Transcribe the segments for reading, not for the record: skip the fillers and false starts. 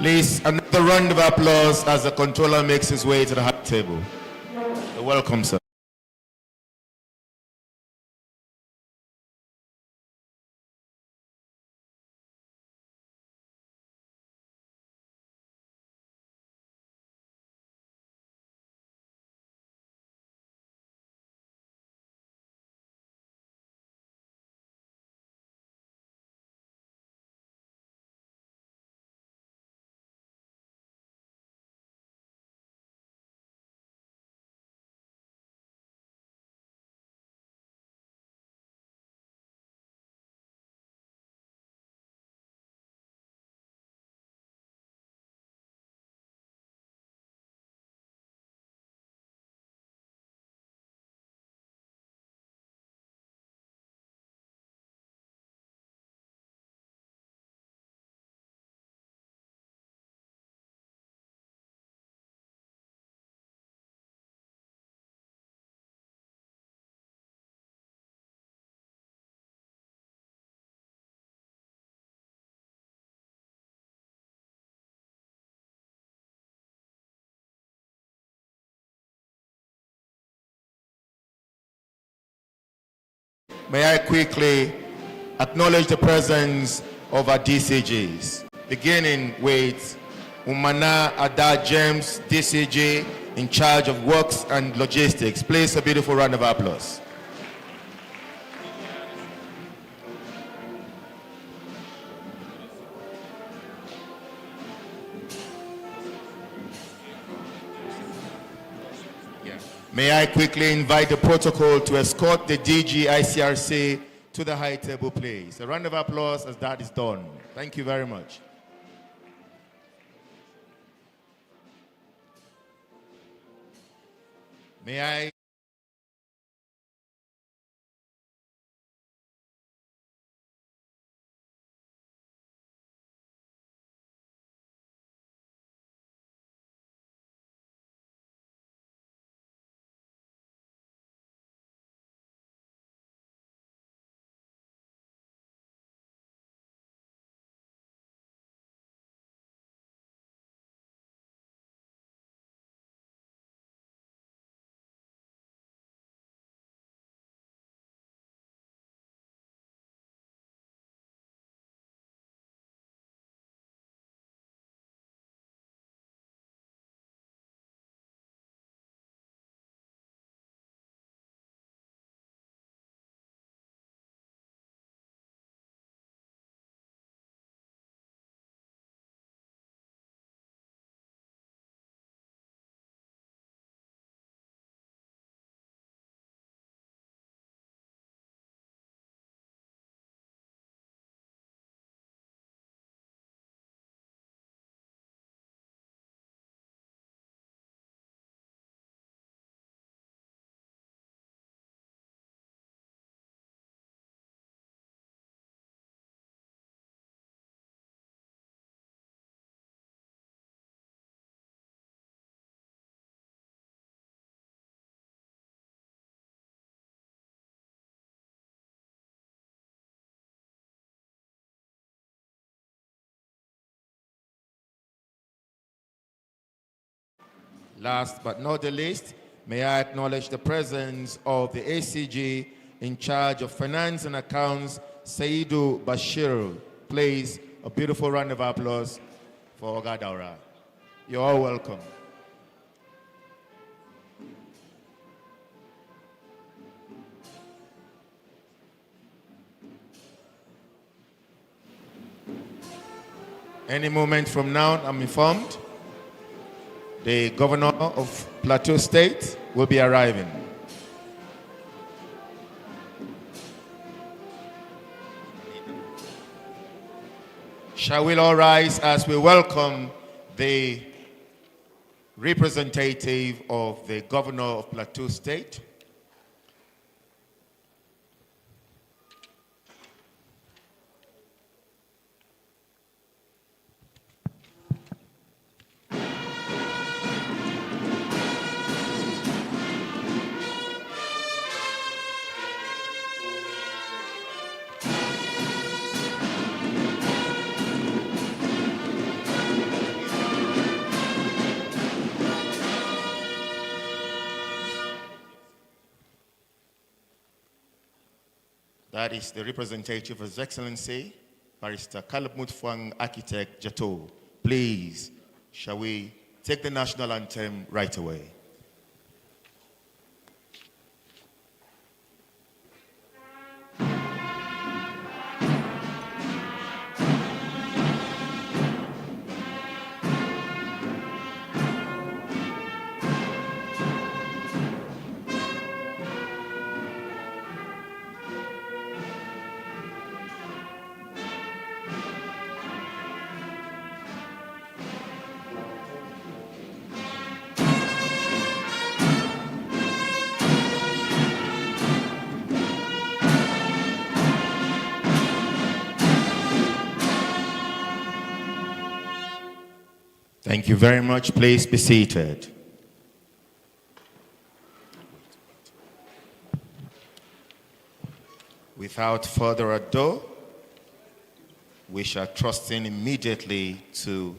Please, another round of applause as the controller makes his way to the high table. You're welcome, sir. May I quickly acknowledge the presence of our DCGs, beginning with Umana Ada James, DCG, in charge of works and logistics. Please, a beautiful round of applause. May I quickly invite the protocol to escort the DG ICRC to the high table, please. A round of applause as that is done. Thank you very much. May I last but not the least, may I acknowledge the presence of the ACG in charge of finance and accounts, Saidu Bashir. Please, a beautiful round of applause for Oga Daura. You're all welcome. Any moment from now, I'm informed, the governor of Plateau State will be arriving. Shall we all rise as we welcome the representative of the governor of Plateau State? That is the representative of His Excellency, Barrister Caleb Mutfwang, Architect Jato. Please, shall we take the national anthem right away? Thank you very much. Please be seated. Without further ado, we shall trust in immediately to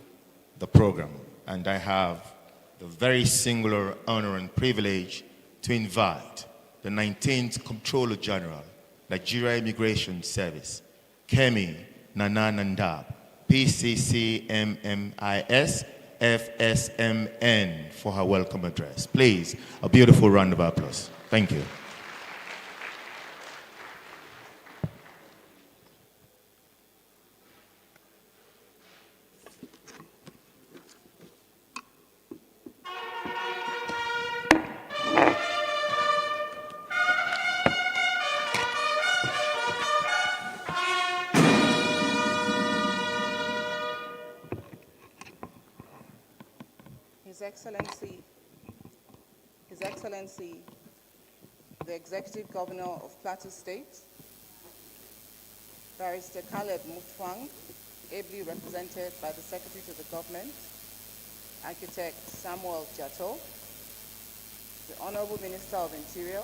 the program. And I have the very singular honor and privilege to invite the 19th Comptroller General, Nigeria Immigration Service, Kemi Nana Nandab, PCC MMIS FSMN, for her welcome address. Please, a beautiful round of applause. Thank you. Excellency, His Excellency, the Executive Governor of Plateau State, Barrister Caleb Mutfwang, ably represented by the Secretary to the Government, Architect Samuel Jato, the Honorable Minister of Interior,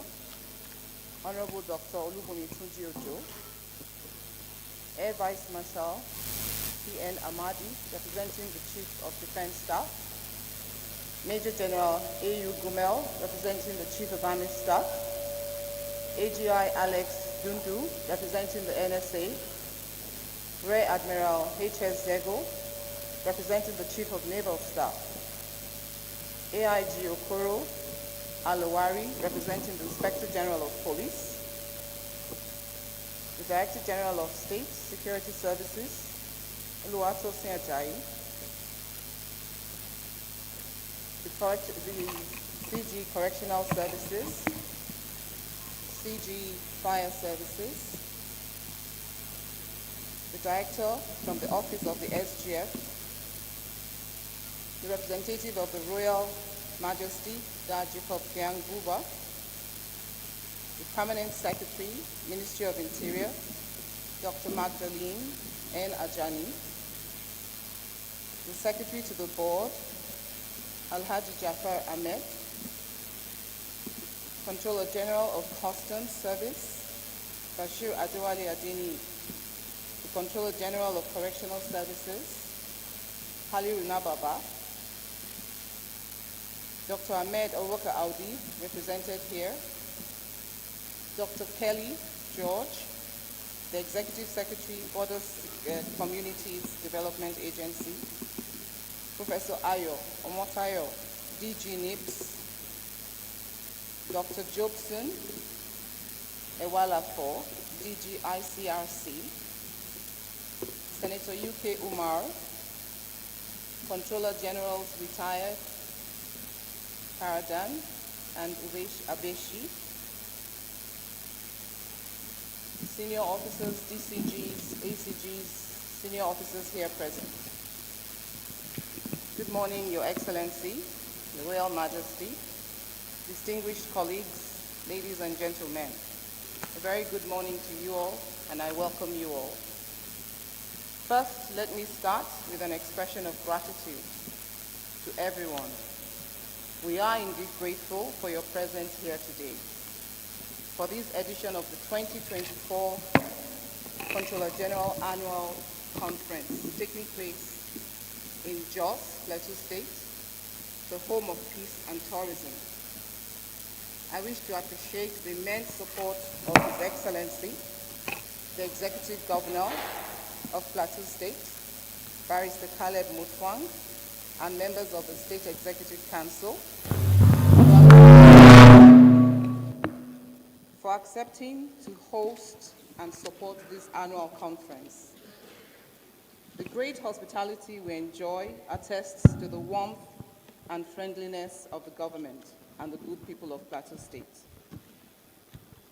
Honorable Dr. Olubunmi Tunji-Ojo, Air Vice Marshal P.N. Amadi, representing the Chief of Defense Staff, Major General A.U. Gumel, representing the Chief of Army Staff, AGI Alex Dundu, representing the NSA, Rear Admiral H.S. Zego, representing the Chief of Naval Staff, AIG Okoro Alowari, representing the Inspector General of Police, the Director General of State Security Services, Oluwatosin Ajayi, the CG Correctional Services, CG Fire Services, the Director from the Office of the SGF, the representative of the Royal Majesty, Da Jacob Kyang Buba, the Permanent Secretary, Ministry of Interior, Dr. Magdalene N. Ajani, the Secretary to the Board, Alhaji Jafar Ahmed, Comptroller General of Customs Service, Bashir Adewale Adeni, the Comptroller General of Correctional Services, Haliru Nababa, Dr. Ahmed Owaka Audi, represented here, Dr. Kelly George, the Executive Secretary, Borders Communities Development Agency, Professor Ayo Omotayo, DG NIPS, Dr. Jobson Ewalafo, DG ICRC, Senator UK Umar, Controller Generals retired Paradan and Uvesh Abeshi, senior officers, DCGs, ACGs, senior officers here present. Good morning, Your Excellency, Your Royal Majesty, distinguished colleagues, ladies and gentlemen. A very good morning to you all, and I welcome you all. First, let me start with an expression of gratitude to everyone. We are indeed grateful for your presence here today for this edition of the 2024 Comptroller General Annual Conference taking place in Jos, Plateau State, the home of peace and tourism. I wish to appreciate the immense support of His Excellency, the Executive Governor of Plateau State, Barrister Caleb Mutfwang, and members of the State Executive Council for accepting to host and support this annual conference. The great hospitality we enjoy attests to the warmth and friendliness of the government and the good people of Plateau State.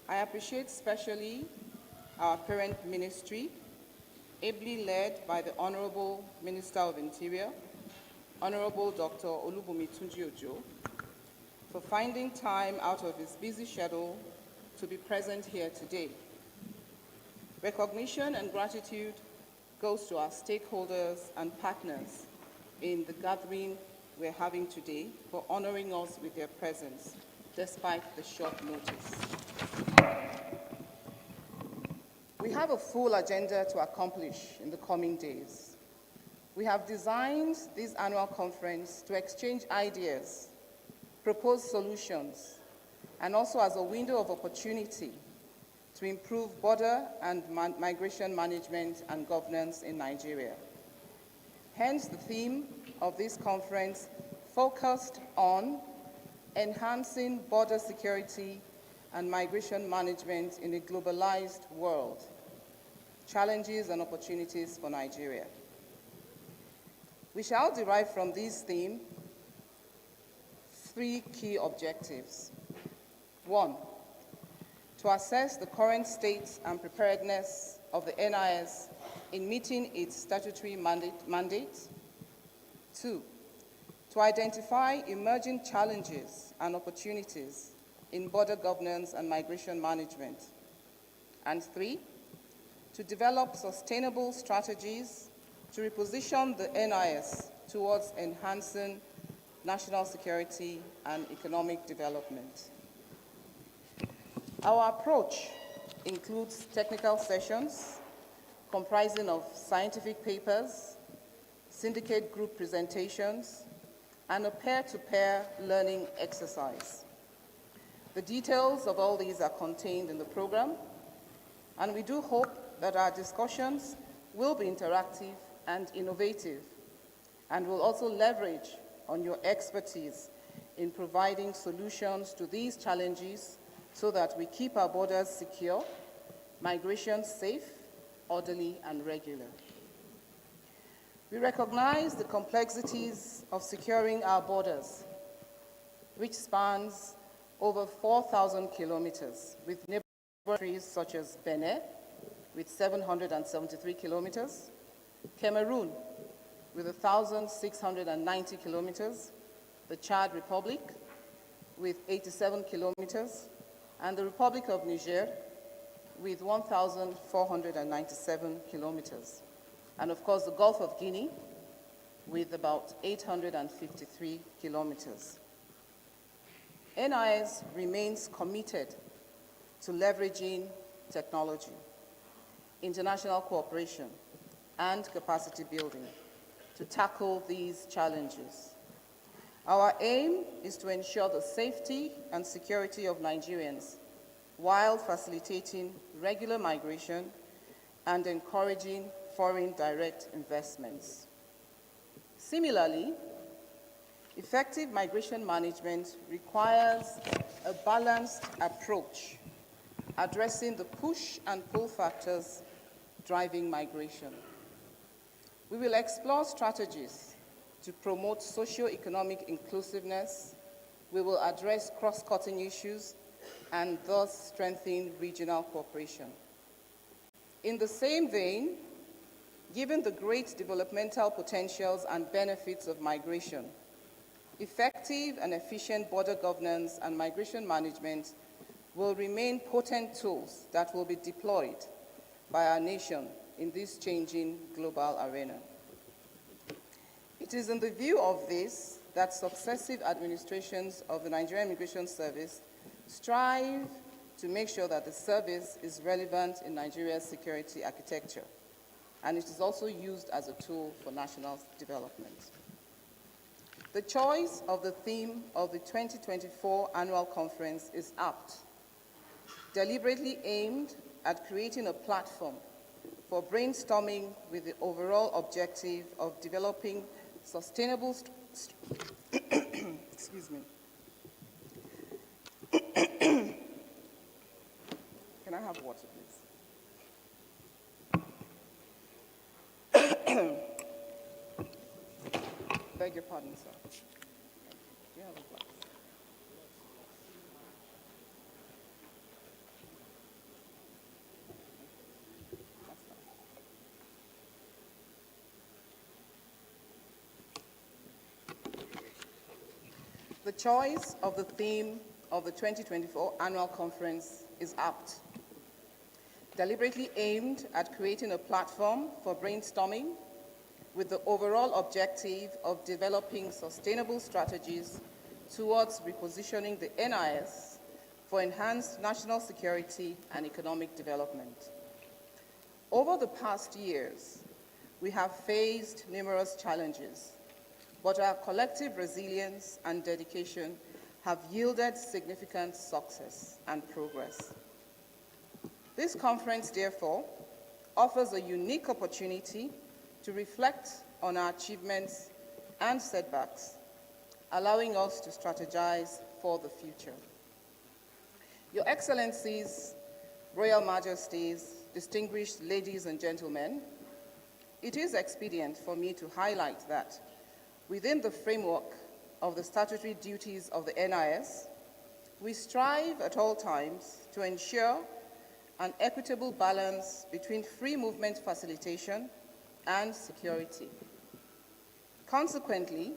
I appreciate especially our parent ministry, ably led by the Honorable Minister of Interior, Honorable Dr. Olubunmi Tunji-Ojo, for finding time out of his busy schedule to be present here today. Recognition and gratitude goes to our stakeholders and partners in the gathering we're having today for honoring us with their presence, despite the short notice. We have a full agenda to accomplish in the coming days. We have designed this annual conference to exchange ideas, propose solutions, and also as a window of opportunity to improve border and migration management and governance in Nigeria. Hence, the theme of this conference focused on enhancing border security and migration management in a globalized world, challenges and opportunities for Nigeria. We shall derive from this theme three key objectives. One, to assess the current state and preparedness of the NIS in meeting its statutory mandate. Two, to identify emerging challenges and opportunities in border governance and migration management. And 3, to develop sustainable strategies to reposition the NIS towards enhancing national security and economic development. Our approach includes technical sessions comprising of scientific papers, syndicate group presentations, and a peer-to-peer learning exercise. The details of all these are contained in the program, and we do hope that our discussions will be interactive and innovative, and will also leverage on your expertise in providing solutions to these challenges so that we keep our borders secure, migration safe, orderly, and regular. We recognize the complexities of securing our borders, which spans over 4,000 kilometers, with neighboring countries such as Benin, with 773 kilometers, Cameroon, with 1,690 kilometers, the Chad Republic, with 87 kilometers, and the Republic of Niger, with 1,497 kilometers. And of course, the Gulf of Guinea, with about 853 kilometers. NIS remains committed to leveraging technology, international cooperation, and capacity building to tackle these challenges. Our aim is to ensure the safety and security of Nigerians while facilitating regular migration and encouraging foreign direct investments. Similarly, effective migration management requires a balanced approach addressing the push and pull factors driving migration. We will explore strategies to promote socio-economic inclusiveness. We will address cross-cutting issues and thus strengthen regional cooperation. In the same vein, given the great developmental potentials and benefits of migration, effective and efficient border governance and migration management will remain potent tools that will be deployed by our nation in this changing global arena. It is in the view of this that successive administrations of the Nigerian Immigration Service strive to make sure that the service is relevant in Nigeria's security architecture, and it is also used as a tool for national development. The choice of the theme of the 2024 annual conference is apt, deliberately aimed at creating a platform for brainstorming with the overall objective of developing sustainable excuse me. Can I have water, please? Beg your pardon, sir. Do you have a glass? That's fine. The choice of the theme of the 2024 annual conference is apt, deliberately aimed at creating a platform for brainstorming with the overall objective of developing sustainable strategies towards repositioning the NIS for enhanced national security and economic development. Over the past years, we have faced numerous challenges, but our collective resilience and dedication have yielded significant success and progress. This conference, therefore, offers a unique opportunity to reflect on our achievements and setbacks, allowing us to strategize for the future. Your Excellencies, Royal Majesties, distinguished ladies and gentlemen, it is expedient for me to highlight that within the framework of the statutory duties of the NIS, we strive at all times to ensure an equitable balance between free movement facilitation and security. Consequently,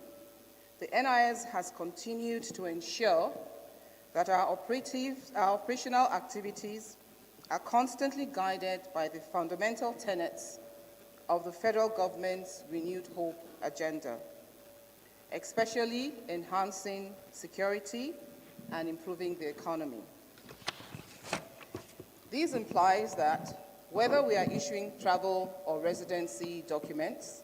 the NIS has continued to ensure that our operational activities are constantly guided by the fundamental tenets of the federal government's Renewed Hope agenda, especially enhancing security and improving the economy. This implies that whether we are issuing travel or residency documents,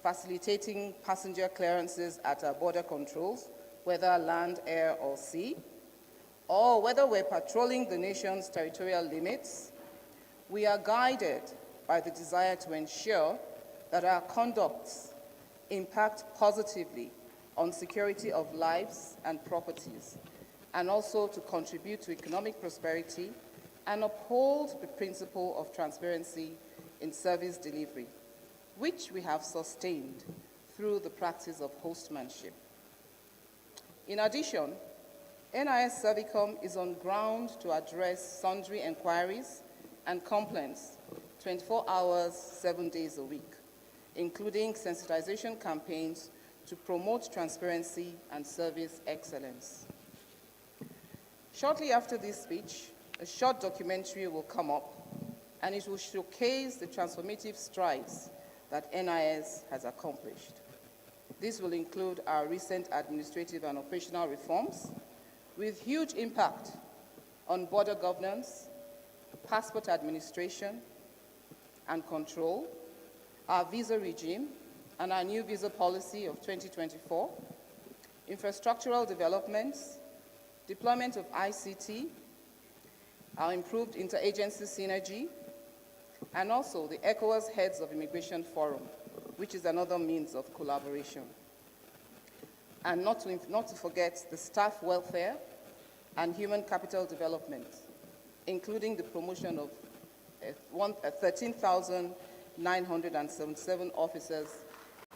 facilitating passenger clearances at our border controls, whether land, air, or sea, or whether we're patrolling the nation's territorial limits, we are guided by the desire to ensure that our conducts impact positively on security of lives and properties, and also to contribute to economic prosperity and uphold the principle of transparency in service delivery, which we have sustained through the practice of hostmanship. In addition, NIS Servicom is on ground to address sundry inquiries and complaints 24 hours, 7 days a week, including sensitization campaigns to promote transparency and service excellence. Shortly after this speech, a short documentary will come up, and it will showcase the transformative strides that NIS has accomplished. This will include our recent administrative and operational reforms, with huge impact on border governance, passport administration and control, our visa regime, and our new visa policy of 2024, infrastructural developments, deployment of ICT, our improved interagency synergy, and also the ECOWAS Heads of Immigration Forum, which is another means of collaboration. And not to forget the staff welfare and human capital development, including the promotion of 13,977 officers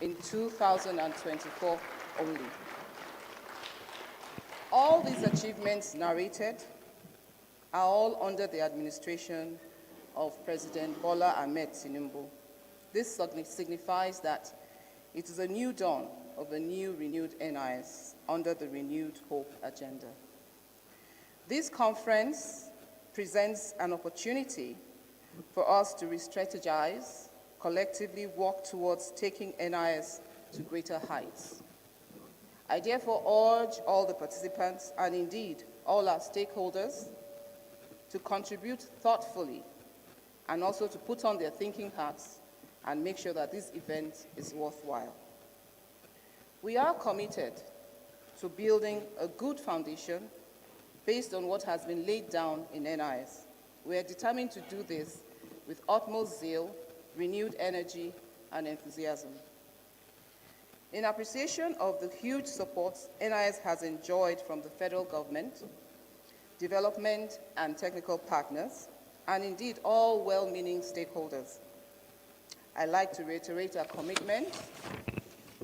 in 2024 only. All these achievements narrated are all under the administration of President Bola Ahmed Tinubu. This signifies that it is a new dawn of a new renewed NIS under the Renewed Hope agenda. This conference presents an opportunity for us to re-strategize, collectively work towards taking NIS to greater heights. I therefore urge all the participants, and indeed all our stakeholders, to contribute thoughtfully and also to put on their thinking hats and make sure that this event is worthwhile. We are committed to building a good foundation based on what has been laid down in NIS. We are determined to do this with utmost zeal, renewed energy, and enthusiasm. In appreciation of the huge support NIS has enjoyed from the federal government, development and technical partners, and indeed all well-meaning stakeholders, I'd like to reiterate our commitment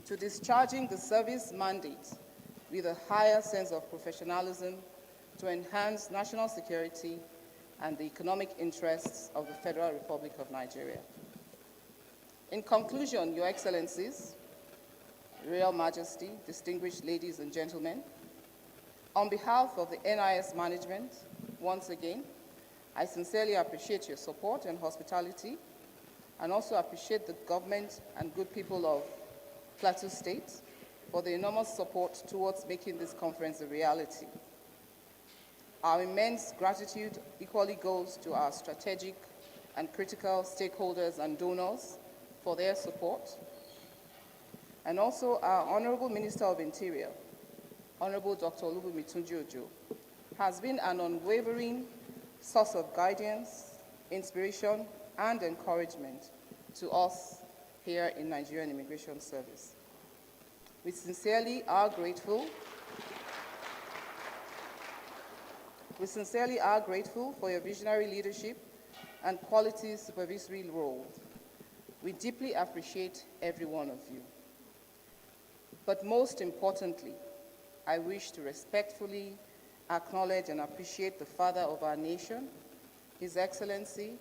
to discharging the service mandate with a higher sense of professionalism to enhance national security and the economic interests of the Federal Republic of Nigeria. In conclusion, Your Excellencies, Royal Majesty, distinguished ladies and gentlemen, on behalf of the NIS management, once again, I sincerely appreciate your support and hospitality, and also appreciate the government and good people of Plateau State for the enormous support towards making this conference a reality. Our immense gratitude equally goes to our strategic and critical stakeholders and donors for their support, and also our Honorable Minister of Interior, Honorable Dr. Olubunmi Tunji-Ojo, has been an unwavering source of guidance, inspiration, and encouragement to us here in Nigerian Immigration Service. We sincerely are grateful. We sincerely are grateful for your visionary leadership and quality supervisory role. We deeply appreciate every one of you. But most importantly, I wish to respectfully acknowledge and appreciate the father of our nation, His Excellency,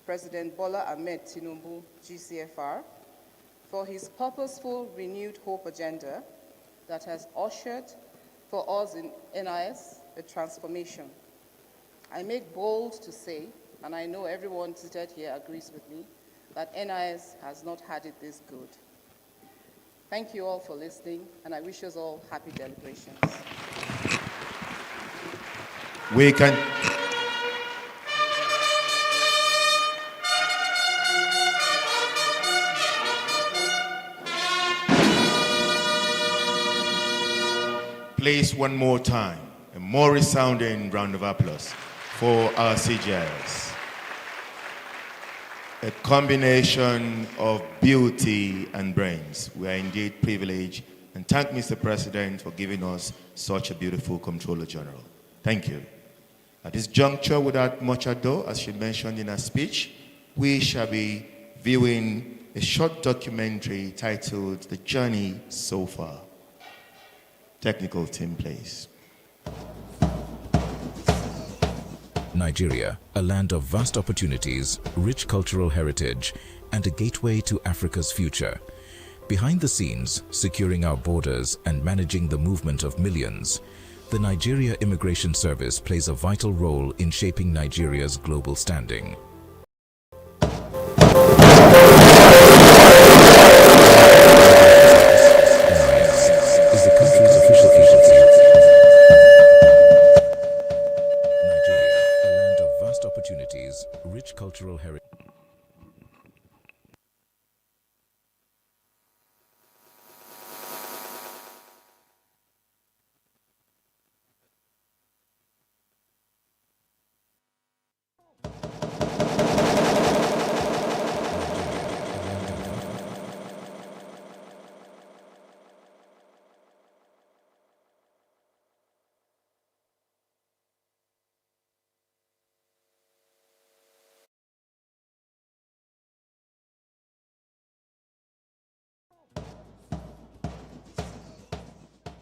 President Bola Ahmed Tinubu, GCFR, for his purposeful renewed hope agenda that has ushered for us in NIS a transformation. I make bold to say, and I know everyone seated here agrees with me, that NIS has not had it this good. Thank you all for listening, and I wish us all happy deliberations. We can. Please, one more time, a more resounding round of applause for our CJIs. A combination of beauty and brains. We are indeed privileged, and thank Mr. President for giving us such a beautiful Comptroller General. Thank you. At this juncture, without much ado, as she mentioned in her speech, we shall be viewing a short documentary titled The Journey So Far. Technical team, please. Nigeria, a land of vast opportunities, rich cultural heritage, and a gateway to Africa's future. Behind the scenes, securing our borders and managing the movement of millions, the Nigeria Immigration Service plays a vital role in shaping Nigeria's global standing. Is the country's official agency. Nigeria, a land of vast opportunities, rich cultural heritage.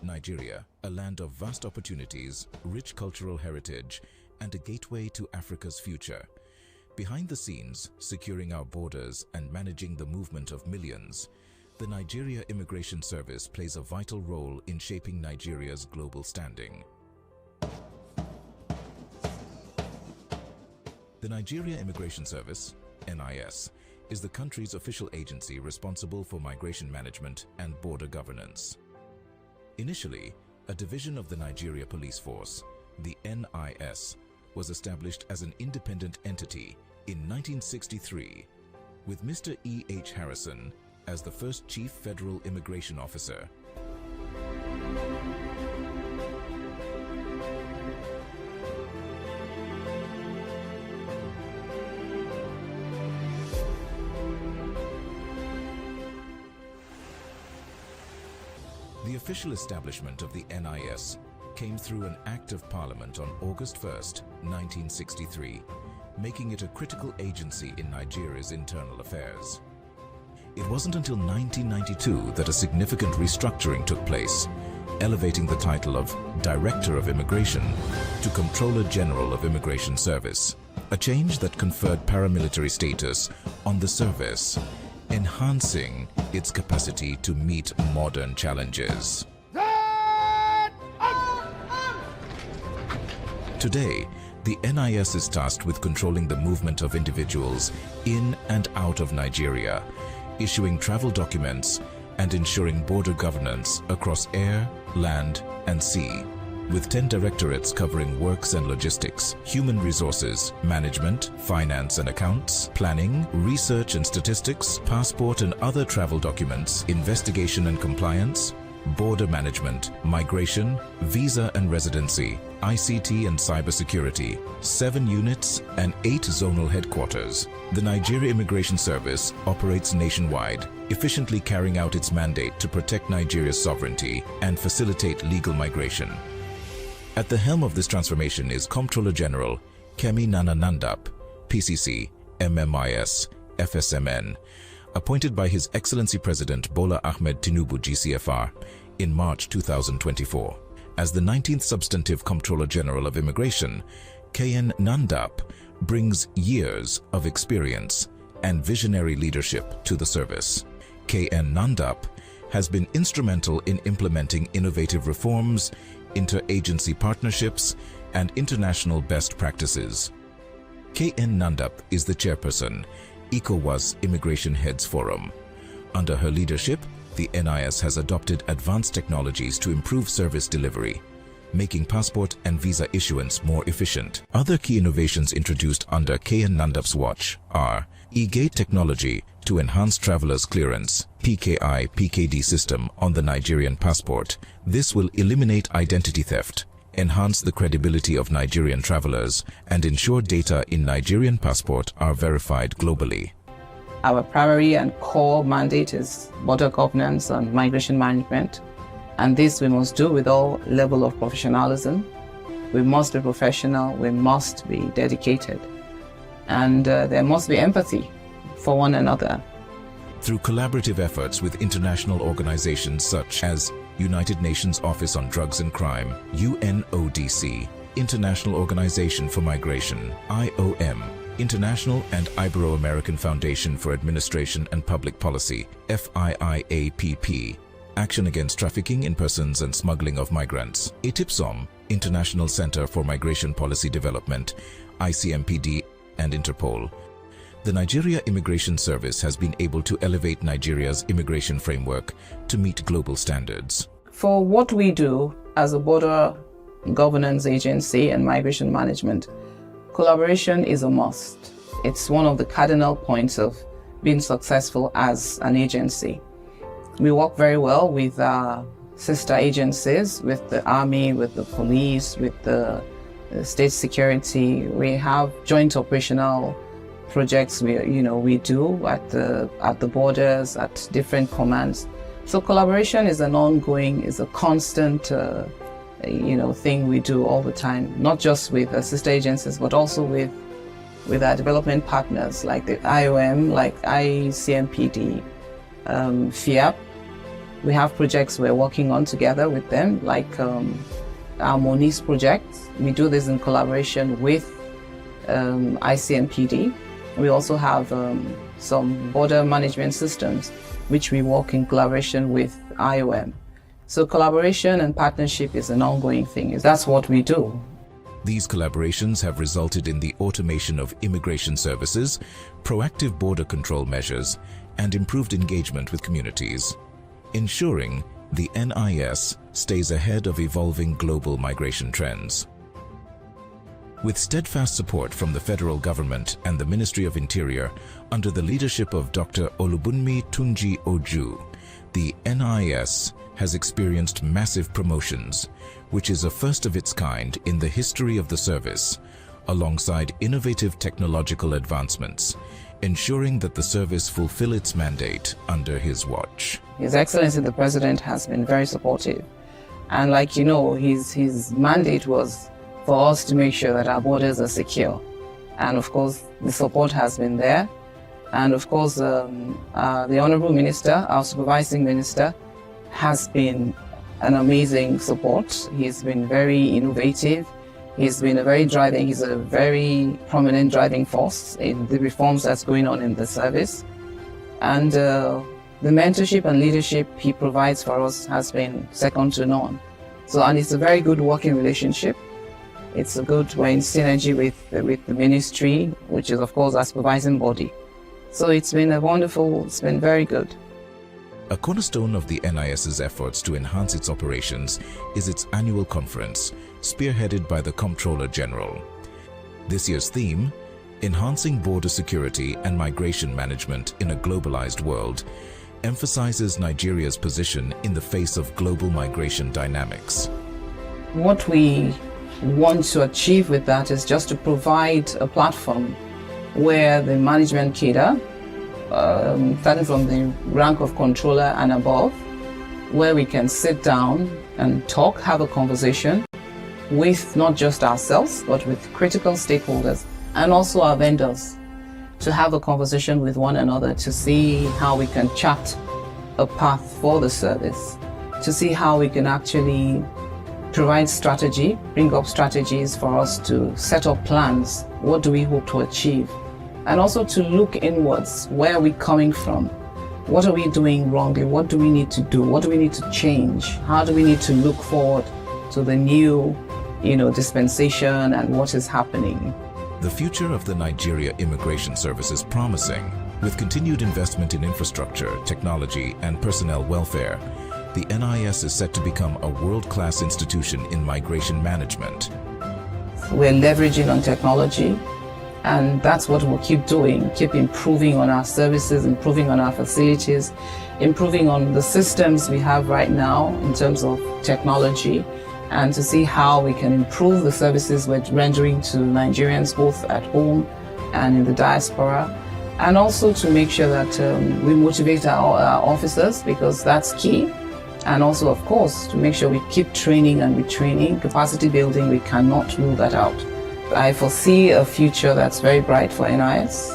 Nigeria, a land of vast opportunities, rich cultural heritage, and a gateway to Africa's future. Behind the scenes, securing our borders and managing the movement of millions, the Nigeria Immigration Service plays a vital role in shaping Nigeria's global standing. The Nigeria Immigration Service, NIS, is the country's official agency responsible for migration management and border governance. Initially, a division of the Nigeria Police Force, the NIS, was established as an independent entity in 1963, with Mr. E.H. Harrison as the first Chief Federal Immigration Officer. The official establishment of the NIS came through an Act of Parliament on August 1, 1963, making it a critical agency in Nigeria's internal affairs. It wasn't until 1992 that a significant restructuring took place, elevating the title of Director of Immigration to Comptroller General of Immigration Service, a change that conferred paramilitary status on the service, enhancing its capacity to meet modern challenges. Today, the NIS is tasked with controlling the movement of individuals in and out of Nigeria, issuing travel documents and ensuring border governance across air, land, and sea, with 10 directorates covering works and logistics, human resources, management, finance and accounts, planning, research and statistics, passport and other travel documents, investigation and compliance, border management, migration, visa and residency, ICT and cybersecurity, 7 units and 8 zonal headquarters. The Nigeria Immigration Service operates nationwide, efficiently carrying out its mandate to protect Nigeria's sovereignty and facilitate legal migration. At the helm of this transformation is Comptroller General Kemi Nana-Nandap, PCC, MMIS, FSMN, appointed by His Excellency President Bola Ahmed Tinubu GCFR in March 2024. As the 19th Substantive Comptroller General of Immigration, KN Nandap brings years of experience and visionary leadership to the service. KN Nandap has been instrumental in implementing innovative reforms, interagency partnerships, and international best practices. KN Nandup is the chairperson, ECOWAS Immigration Heads Forum. Under her leadership, the NIS has adopted advanced technologies to improve service delivery, making passport and visa issuance more efficient. Other key innovations introduced under KN Nandup's watch are e-gate technology to enhance travelers' clearance, PKI/PKD system on the Nigerian passport. This will eliminate identity theft, enhance the credibility of Nigerian travelers, and ensure data in Nigerian passport are verified globally. Our primary and core mandate is border governance and migration management. And this we must do with all level of professionalism. We must be professional, we must be dedicated, and there must be empathy for one another. Through collaborative efforts with international organizations such as United Nations Office on Drugs and Crime, UNODC, International Organization for Migration, IOM, International and Ibero-American Foundation for Administration and Public Policy, FIIAPP, Action Against Trafficking in Persons and Smuggling of Migrants, ITIPSOM, International Center for Migration Policy Development, ICMPD, and Interpol. The Nigeria Immigration Service has been able to elevate Nigeria's immigration framework to meet global standards. For what we do as a border governance agency and migration management, collaboration is a must. It's one of the cardinal points of being successful as an agency. We work very well with our sister agencies, with the army, with the police, with the state security. We have joint operational projects we do at the borders, at different commands. So collaboration is an ongoing, is a constant thing we do all the time, not just with sister agencies, but also with our development partners like the IOM, like ICMPD, FIAP. We have projects we're working on together with them, like our Moniz project. We do this in collaboration with ICMPD. We also have some border management systems, which we work in collaboration with IOM. So collaboration and partnership is an ongoing thing. That's what we do. These collaborations have resulted in the automation of immigration services, proactive border control measures, and improved engagement with communities, ensuring the NIS stays ahead of evolving global migration trends. With steadfast support from the federal government and the Ministry of Interior under the leadership of Dr. Olubunmi Tunji Oju, the NIS has experienced massive promotions, which is a first of its kind in the history of the service, alongside innovative technological advancements, ensuring that the service fulfill its mandate under his watch. His Excellency the President has been very supportive. And like you know, his mandate was for us to make sure that our borders are secure. And of course, the support has been there. And of course, the Honorable Minister, our Supervising Minister, has been an amazing support. He's been very innovative. He's a very prominent driving force in the reforms that's going on in the service. And the mentorship and leadership he provides for us has been second to none. And it's a very good working relationship. We're in synergy with the ministry, which is of course our supervising body. So it's been very good. A cornerstone of the NIS's efforts to enhance its operations is its annual conference, spearheaded by the Comptroller General. This year's theme, Enhancing Border Security and Migration Management in a Globalized World, emphasizes Nigeria's position in the face of global migration dynamics. What we want to achieve with that is just to provide a platform where the management cadre, starting from the rank of controller and above, where we can sit down and talk, have a conversation with not just ourselves, but with critical stakeholders and also our vendors, to have a conversation with one another to see how we can chart a path for the service, to see how we can actually provide strategy, bring up strategies for us to set up plans. What do we hope to achieve? And also to look inwards, where are we coming from? What are we doing wrongly? What do we need to do? What do we need to change? How do we need to look forward to the new, dispensation and what is happening? The future of the Nigeria Immigration Service is promising. With continued investment in infrastructure, technology, and personnel welfare, the NIS is set to become a world-class institution in migration management. We're leveraging on technology, and that's what we'll keep doing, keep improving on our services, improving on our facilities, improving on the systems we have right now in terms of technology, and to see how we can improve the services we're rendering to Nigerians both at home and in the diaspora, and also to make sure that we motivate our officers, because that's key. And also, of course, to make sure we keep training and retraining, capacity building, we cannot rule that out. I foresee a future that's very bright for NIS.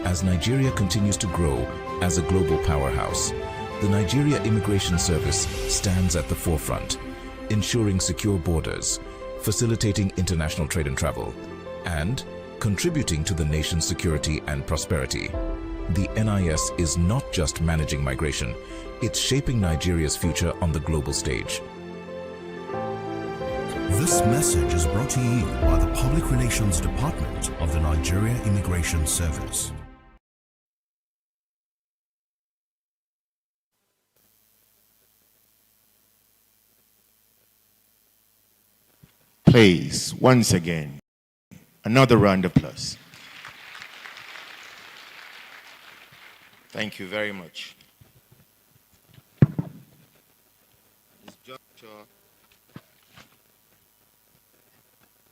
As Nigeria continues to grow as a global powerhouse, the Nigeria Immigration Service stands at the forefront, ensuring secure borders, facilitating international trade and travel, and contributing to the nation's security and prosperity. The NIS is not just managing migration, it's shaping Nigeria's future on the global stage. This message is brought to you by the Public Relations Department of the Nigeria Immigration Service. Please, once again, another round of applause. Thank you very much.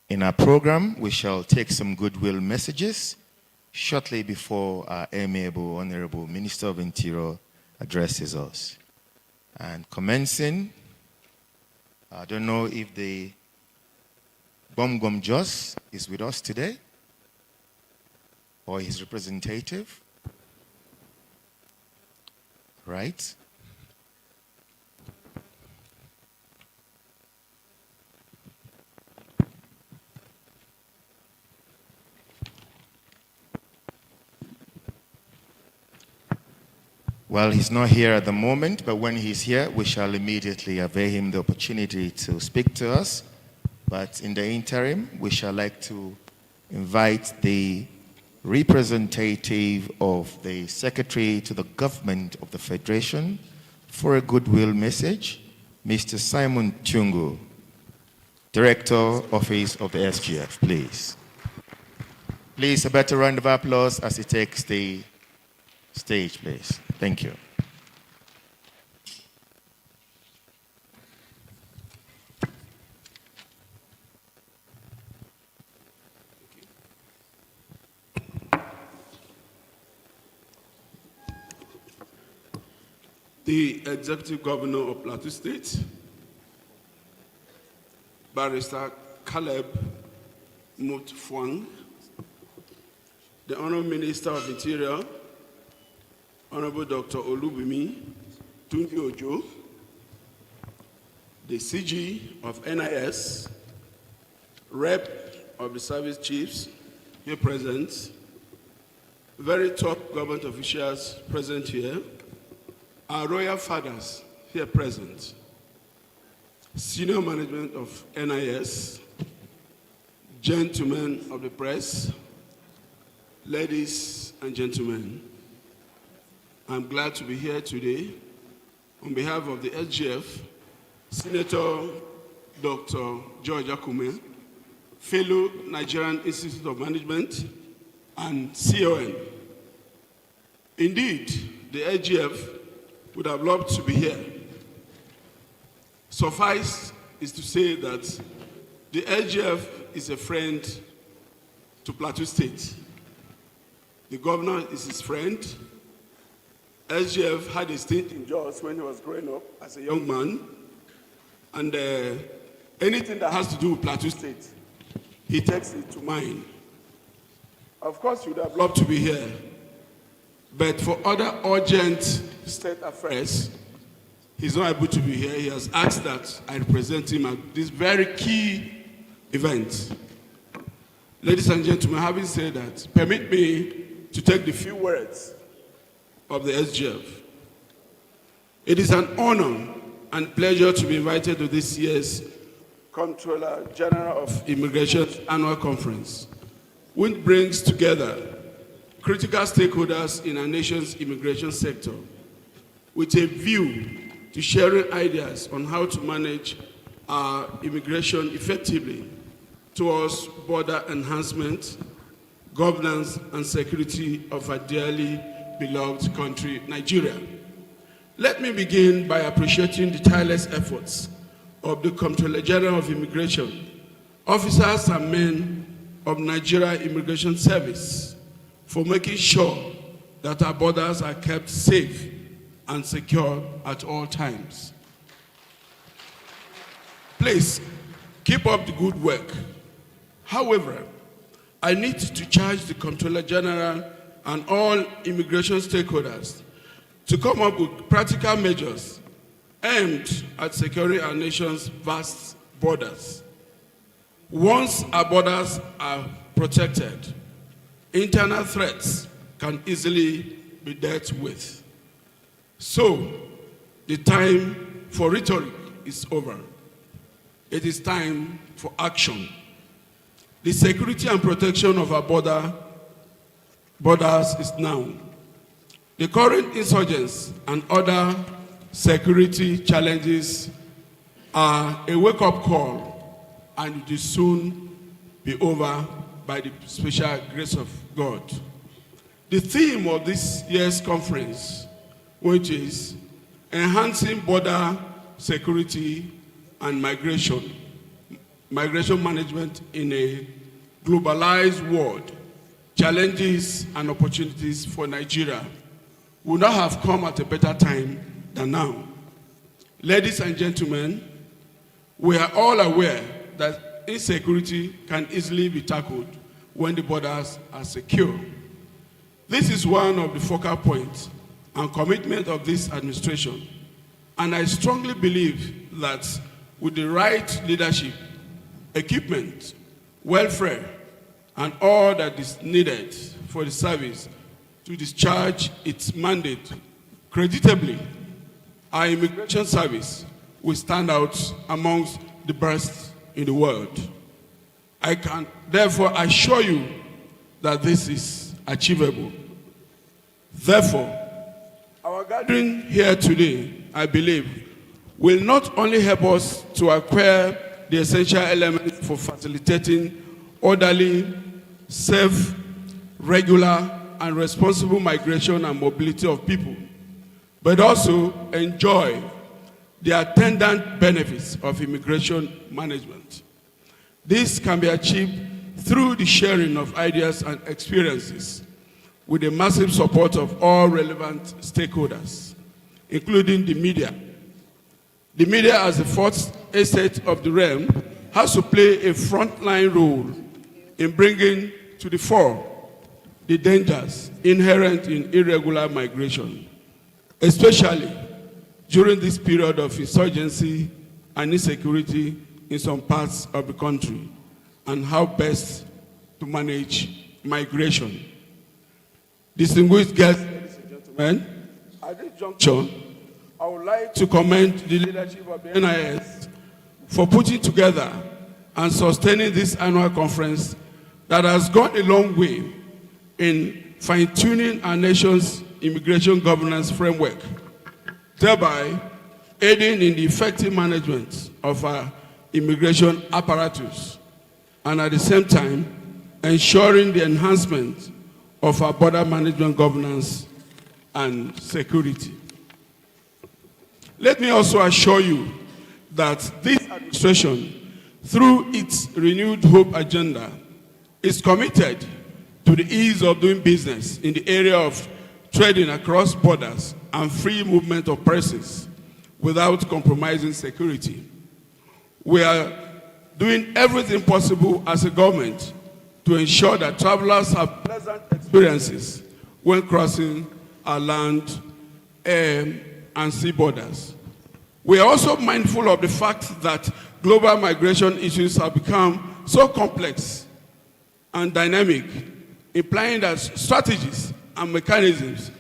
In our program, we shall take some goodwill messages shortly before our amiable, Honorable Minister of Interior addresses us. And commencing, I don't know if the Gum Jos is with us today, or his representative, right? Well, he's not here at the moment, but when he's here, we shall immediately avail him the opportunity to speak to us. But in the interim, we shall like to invite the representative of the Secretary to the Government of the Federation for a goodwill message, Mr. Simon Chungu, Director, Office of the SGF, please. Please, a better round of applause as he takes the stage, please. Thank you. The Executive Governor of Plateau State, Barrister Caleb Mutfwang, the Honorable Minister of Interior, Honorable Dr. Olubimi Tunji Ojo, the CG of NIS, Rep of the Service Chiefs here present, very top government officials present here, our royal fathers here present, senior management of NIS, gentlemen of the press, ladies and gentlemen, I'm glad to be here today on behalf of the SGF, Senator Dr. George Akume, fellow Nigerian Institute of Management, and CON. Indeed, the SGF would have loved to be here. Suffice is to say that the SGF is a friend to Plateau State. The governor is his friend. SGF had a stint in Jos when he was growing up as a young man. And anything that has to do with Plateau State, he takes it to mind. Of course, he would have loved to be here. But for other urgent state affairs, he's not able to be here. He has asked that I represent him at this very key event. Ladies and gentlemen, having said that, permit me to take the few words of the SGF. It is an honor and pleasure to be invited to this year's Comptroller General of Immigration Annual Conference, which brings together critical stakeholders in our nation's immigration sector with a view to sharing ideas on how to manage our immigration effectively towards border enhancement, governance, and security of our dearly beloved country, Nigeria. Let me begin by appreciating the tireless efforts of the Comptroller General of Immigration, officers and men of Nigeria Immigration Service, for making sure that our borders are kept safe and secure at all times. Please, keep up the good work. However, I need to charge the Comptroller General and all immigration stakeholders to come up with practical measures aimed at securing our nation's vast borders. Once our borders are protected, internal threats can easily be dealt with. So, the time for rhetoric is over. It is time for action. The security and protection of our borders is now. The current insurgents and other security challenges are a wake-up call, and it will soon be over by the special grace of God. The theme of this year's conference, which is enhancing border security and migration management in a globalized world, challenges and opportunities for Nigeria, would not have come at a better time than now. Ladies and gentlemen, we are all aware that insecurity can easily be tackled when the borders are secure. This is one of the focal points and commitment of this administration, and I strongly believe that with the right leadership, equipment, welfare, and all that is needed for the service to discharge its mandate creditably, our immigration service will stand out amongst the best in the world. I can therefore assure you that this is achievable. Therefore, our gathering here today, I believe, will not only help us to acquire the essential elements for facilitating orderly, safe, regular, and responsible migration and mobility of people, but also enjoy the attendant benefits of immigration management. This can be achieved through the sharing of ideas and experiences with the massive support of all relevant stakeholders, including the media. The media, as the fourth estate of the realm, has to play a frontline role in bringing to the fore the dangers inherent in irregular migration, especially during this period of insurgency and insecurity in some parts of the country, and how best to manage migration. Distinguished guests, ladies and gentlemen, at this juncture, I would like to commend the leadership of the NIS for putting together and sustaining this annual conference that has gone a long way in fine-tuning our nation's immigration governance framework, thereby aiding in the effective management of our immigration apparatus, and at the same time ensuring the enhancement of our border management governance and security. Let me also assure you that this administration, through its renewed hope agenda, is committed to the ease of doing business in the area of trading across borders and free movement of persons without compromising security. We are doing everything possible as a government to ensure that travelers have pleasant experiences when crossing our land, air, and sea borders. We are also mindful of the fact that global migration issues have become so complex and dynamic, implying that strategies and mechanisms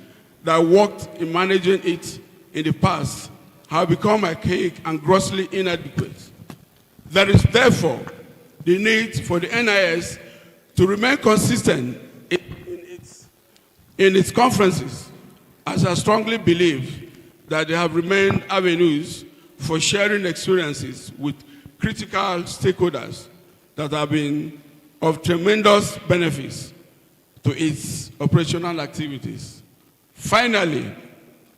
that worked in managing it in the past have become archaic and grossly inadequate. There is therefore the need for the NIS to remain consistent in its conferences, as I strongly believe that they have remained avenues for sharing experiences with critical stakeholders that have been of tremendous benefits to its operational activities. Finally,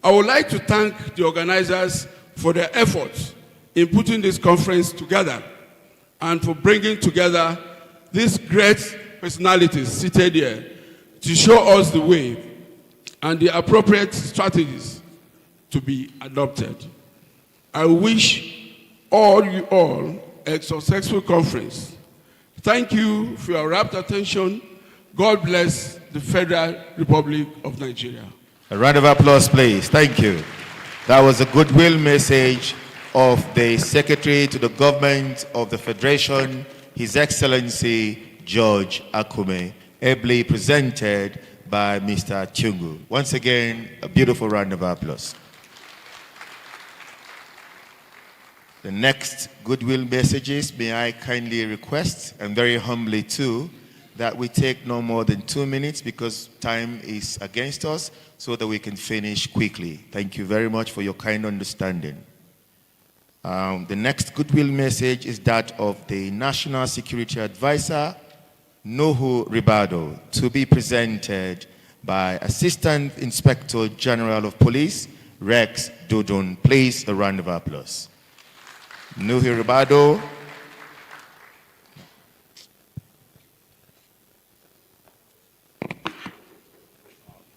I would like to thank the organizers for their efforts in putting this conference together and for bringing together these great personalities seated here to show us the way and the appropriate strategies to be adopted. I wish you all a successful conference. Thank you for your rapt attention. God bless the Federal Republic of Nigeria. A round of applause, please. Thank you. That was a goodwill message of the Secretary to the Government of the Federation, His Excellency George Akume, ably presented by Mr. Chungu. Once again, a beautiful round of applause. The next goodwill messages, may I kindly request, and very humbly too, that we take no more than 2 minutes because time is against us, so that we can finish quickly. Thank you very much for your kind understanding. The next goodwill message is that of the National Security Advisor, Nuhu Ribado, to be presented by Assistant Inspector General of Police, Rex Dodon. Please, a round of applause. Nuhu Ribado.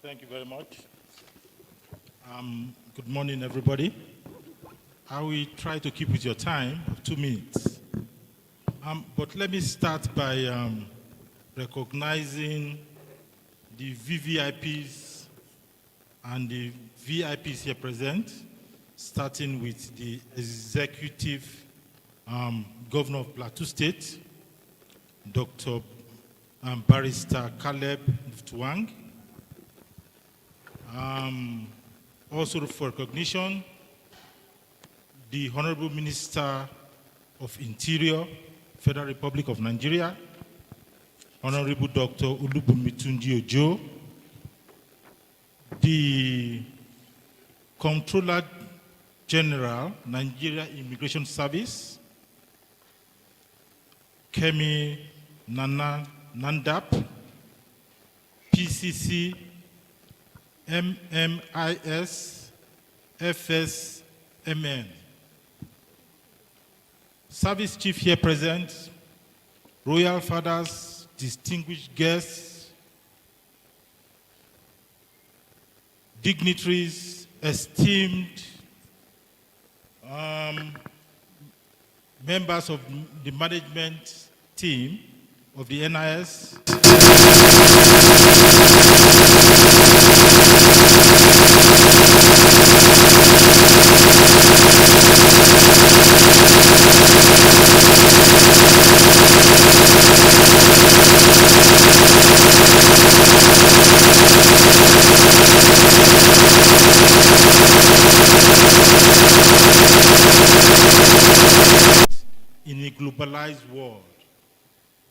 Thank you very much. Good morning, everybody. I will try to keep with your time of 2 minutes. But let me start by recognizing the VVIPs and the VIPs here present, starting with the Executive Governor of Plateau State, Dr. Barrister Caleb Mutwang. Also for recognition, the Honorable Minister of Interior, Federal Republic of Nigeria, Honorable Dr. Olubunmi Tunji Ojo, the Comptroller General, Nigeria Immigration Service, Kemi Nandap, PCC, MMIS, FSMN. Service Chief here present, Royal Fathers, distinguished guests, dignitaries, esteemed members of the management team of the NIS. In a globalized world,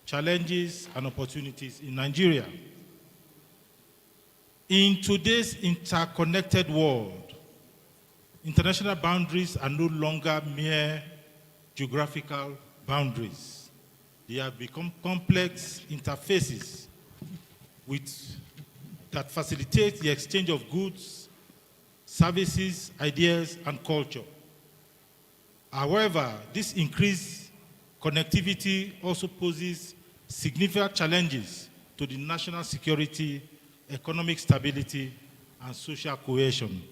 challenges and opportunities in Nigeria. In today's interconnected world, international boundaries are no longer mere geographical boundaries. They have become complex interfaces that facilitate the exchange of goods, services, ideas, and culture. However, this increased connectivity also poses significant challenges to the national security, economic stability, and social cohesion.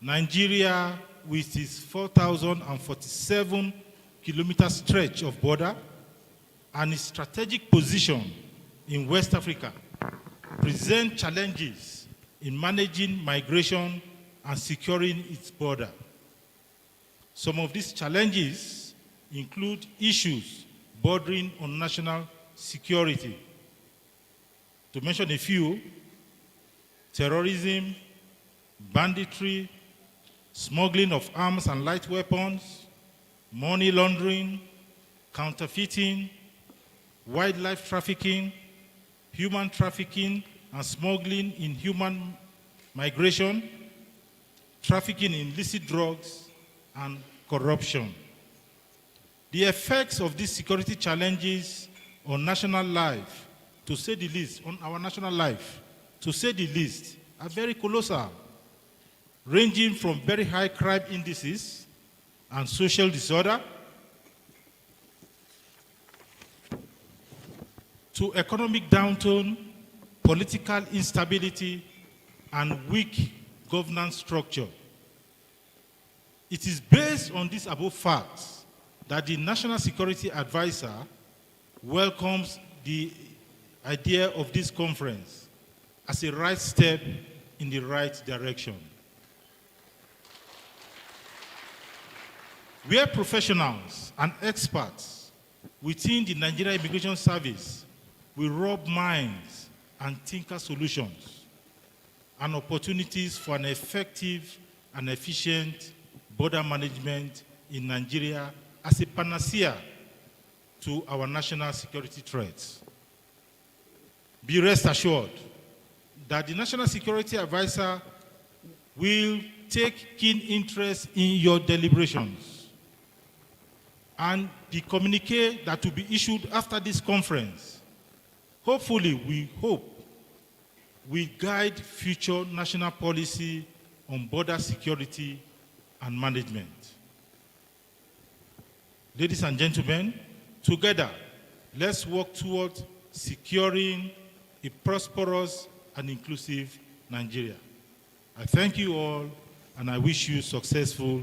Nigeria, with its 4,047-kilometer stretch of border and its strategic position in West Africa, presents challenges in managing migration and securing its border. Some of these challenges include issues bordering on national security. To mention a few: terrorism, banditry, smuggling of arms and light weapons, money laundering, counterfeiting, wildlife trafficking, human trafficking and smuggling in human migration, trafficking in illicit drugs, and corruption. The effects of these security challenges on national life, to say the least, on our national life, to say the least, are very colossal, ranging from very high crime indices and social disorder to economic downturn, political instability, and weak governance structure. It is based on these above facts that the National Security Advisor welcomes the idea of this conference as a right step in the right direction. Where professionals and experts within the Nigeria Immigration Service will rub minds and tinker solutions and opportunities for an effective and efficient border management in Nigeria as a panacea to our national security threats. Be rest assured that the National Security Advisor will take keen interest in your deliberations, and the communique that will be issued after this conference, hopefully, we hope, will guide future national policy on border security and management. Ladies and gentlemen, together, let's work toward securing a prosperous and inclusive Nigeria. I thank you all, and I wish you successful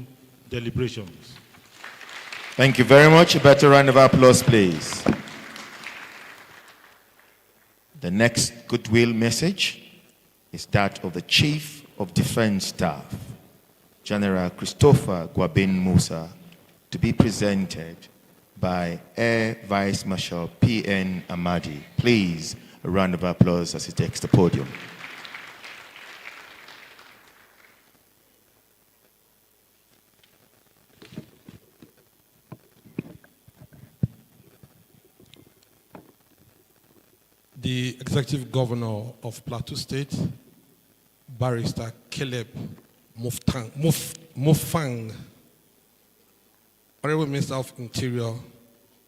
deliberations. Thank you very much. A better round of applause, please. The next goodwill message is that of the Chief of Defense Staff, General Christopher Gwabin Musa, to be presented by Air Vice Marshal P.N. Amadi. Please, a round of applause as he takes the podium. The Executive Governor of Plateau State, Barrister Caleb Mofang, Honorable Minister of Interior,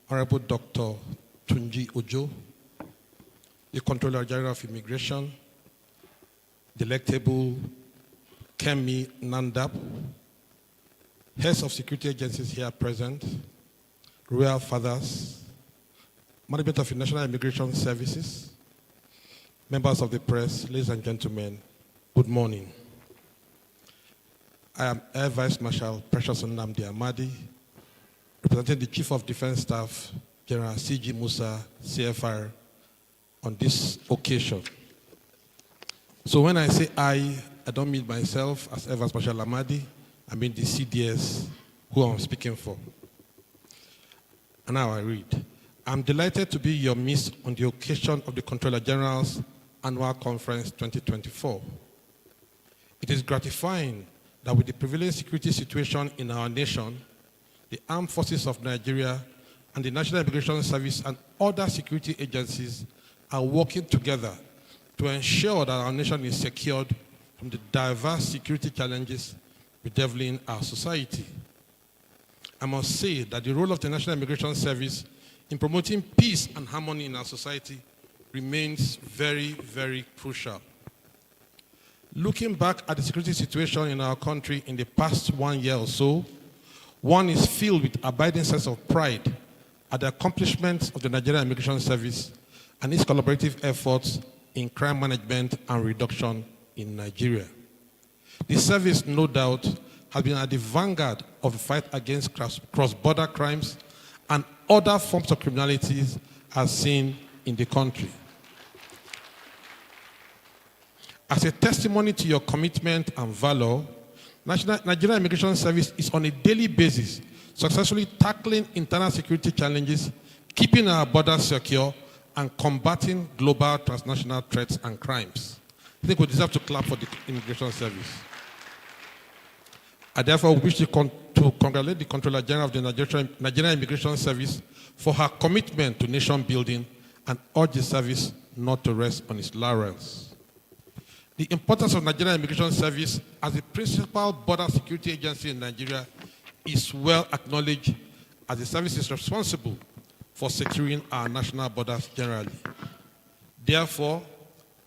Honorable Dr. Tunji Ojo, the Comptroller General of Immigration, Delectable Kemi Nandap, heads of security agencies here present, royal fathers, management of the National Immigration Services, members of the press, ladies and gentlemen, good morning. I am Air Vice Marshal Precious Nnamdi Amadi, representing the Chief of Defense Staff, General C.G. Musa, CFR, on this occasion. So when I say I don't mean myself as Air Vice Marshal Amadi, I mean the CDS who I'm speaking for. And now I read. I'm delighted to be your midst on the occasion of the Comptroller General's Annual Conference 2024. It is gratifying that with the prevailing security situation in our nation, the Armed Forces of Nigeria and the National Immigration Service and other security agencies are working together to ensure that our nation is secured from the diverse security challenges bedeviling our society. I must say that the role of the National Immigration Service in promoting peace and harmony in our society remains very, very crucial. Looking back at the security situation in our country in the past 1 year or so, one is filled with abiding sense of pride at the accomplishments of the Nigerian Immigration Service and its collaborative efforts in crime management and reduction in Nigeria. The service, no doubt, has been at the vanguard of the fight against cross-border crimes and other forms of criminalities as seen in the country. As a testimony to your commitment and valor, Nigerian Immigration Service is on a daily basis successfully tackling internal security challenges, keeping our borders secure, and combating global transnational threats and crimes. I think we deserve to clap for the Immigration Service. I therefore wish to congratulate the Comptroller General of the Nigerian Immigration Service for her commitment to nation building and urge the service not to rest on its laurels. The importance of Nigerian Immigration Service as the principal border security agency in Nigeria is well acknowledged, as the service is responsible for securing our national borders generally. Therefore,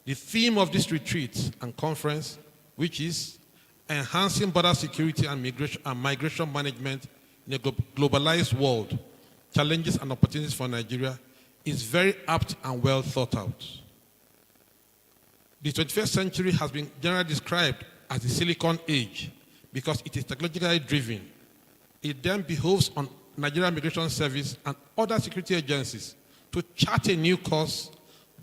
the theme of this retreat and conference, which is enhancing border security and migration management in a globalized world, challenges and opportunities for Nigeria, is very apt and well thought out. The 21st century has been generally described as the Silicon Age because it is technologically driven. It then behoves on Nigerian Immigration Service and other security agencies to chart a new course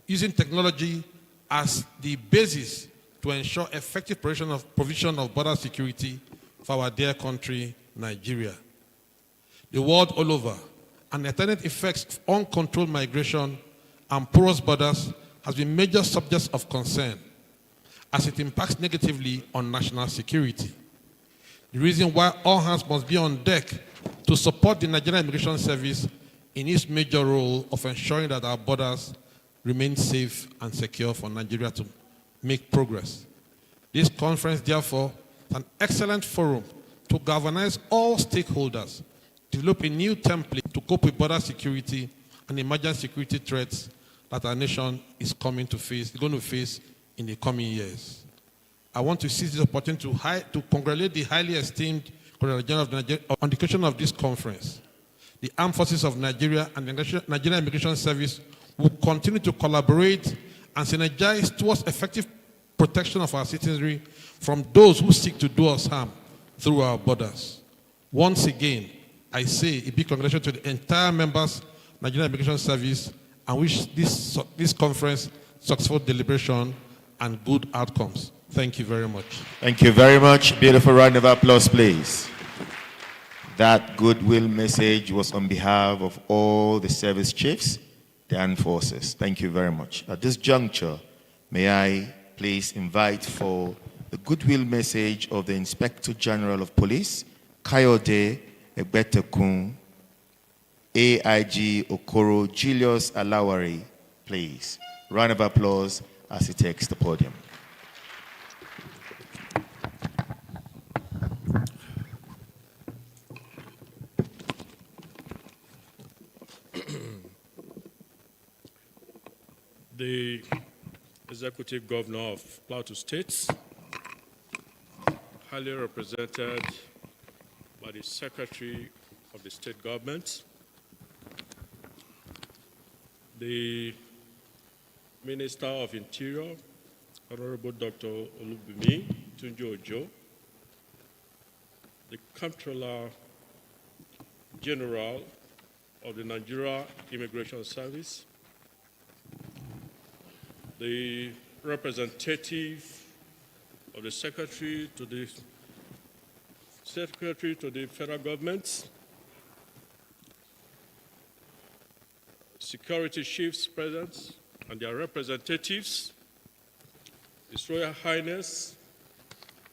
using technology as the basis to ensure effective provision of border security for our dear country, Nigeria. The world all over, and the attendant effects of uncontrolled migration and porous borders has been major subjects of concern as it impacts negatively on national security. The reason why all hands must be on deck to support the Nigerian Immigration Service in its major role of ensuring that our borders remain safe and secure for Nigeria to make progress. This conference, therefore, is an excellent forum to galvanize all stakeholders, develop a new template to cope with border security and emerging security threats that our nation is going to face in the coming years. I want to seize this opportunity to congratulate the highly esteemed Comptroller General of Nigeria on the occasion of this conference. The Armed Forces of Nigeria and the Nigerian Immigration Service will continue to collaborate and synergize towards effective protection of our citizenry from those who seek to do us harm through our borders. Once again, I say a big congratulations to the entire members of Nigerian Immigration Service and wish this conference successful deliberation and good outcomes. Thank you very much. Thank you very much. Beautiful round of applause, please. That goodwill message was on behalf of all the service chiefs, the armed forces. Thank you very much. At this juncture, may I please invite for the goodwill message of the Inspector General of Police, Kayode Egbetekun, AIG Okoro Julius Alawari, please. Round of applause as he takes the podium. The Executive Governor of Plateau State, highly represented by the Secretary of the State Government, the Minister of Interior, Honorable Dr. Olubimi Tunji-Ojo, the Comptroller General of the Nigeria Immigration Service, the representative of the Secretary to the Federal Government, security chiefs present and their representatives, His Royal Highness,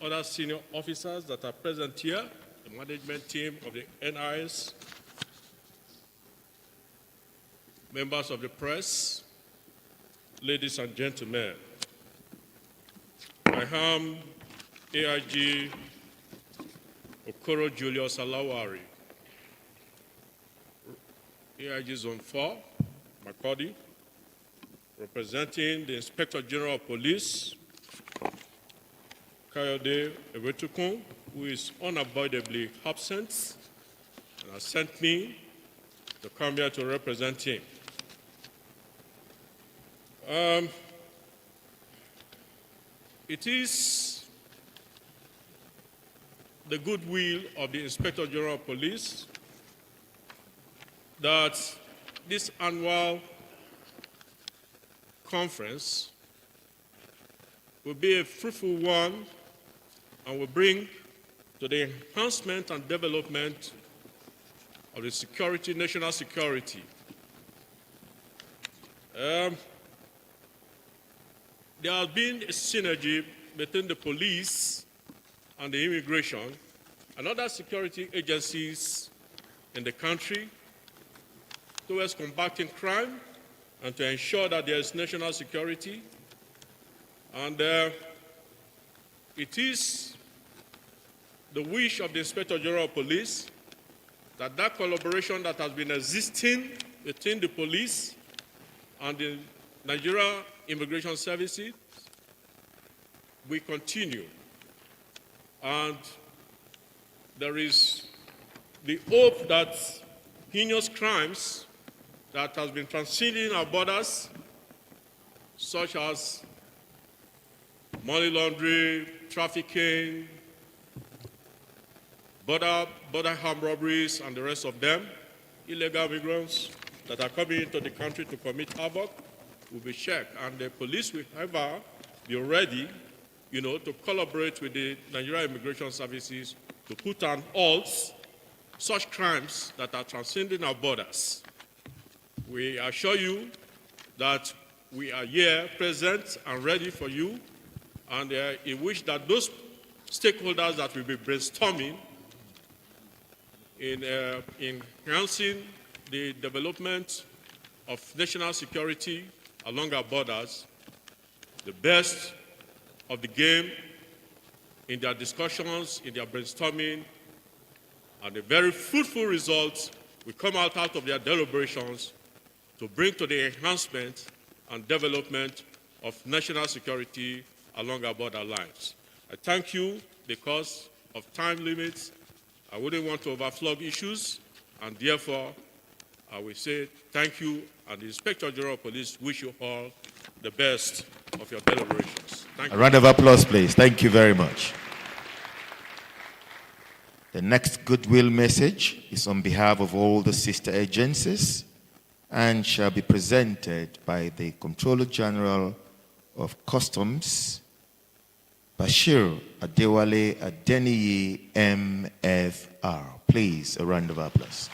other senior officers that are present here, the management team of the NIS, members of the press, ladies and gentlemen. I am AIG Okoro Julius Alawari, AIG Zone 4, Makurdi, representing the Inspector General of Police, Kayode Egbetekun, who is unavoidably absent and has sent me to come here to represent him. It is the goodwill of the Inspector General of Police that this annual conference will be a fruitful one and will bring to the enhancement and development of the security, national security. There has been a synergy between the police and the immigration and other security agencies in the country towards combating crime and to ensure that there is national security. And it is the wish of the Inspector General of Police that that collaboration that has been existing between the police and the Nigeria Immigration Services will continue. And there is the hope that heinous crimes that has been transcending our borders, such as money laundering, trafficking, border armed robberies, and the rest of them, illegal migrants that are coming into the country to commit havoc, will be checked. And the police will ever be ready, to collaborate with the Nigeria Immigration Services to put an halt such crimes that are transcending our borders. We assure you that we are here, present and ready for you, and we wish that those stakeholders that will be brainstorming in enhancing the development of national security along our borders, the best of the game in their discussions, in their brainstorming, and a very fruitful results will come out of their deliberations to bring to the enhancement and development of national security along our border lines. I thank you. Because of time limits, I wouldn't want to overflog issues, and therefore I will say thank you, and the Inspector General of Police wish you all the best of your deliberations. Thank you. A round of applause, please. Thank you very much. The next goodwill message is on behalf of all the sister agencies and shall be presented by the Comptroller General of Customs, Bashir Adewale Adeniyi, MFR. Please, a round of applause.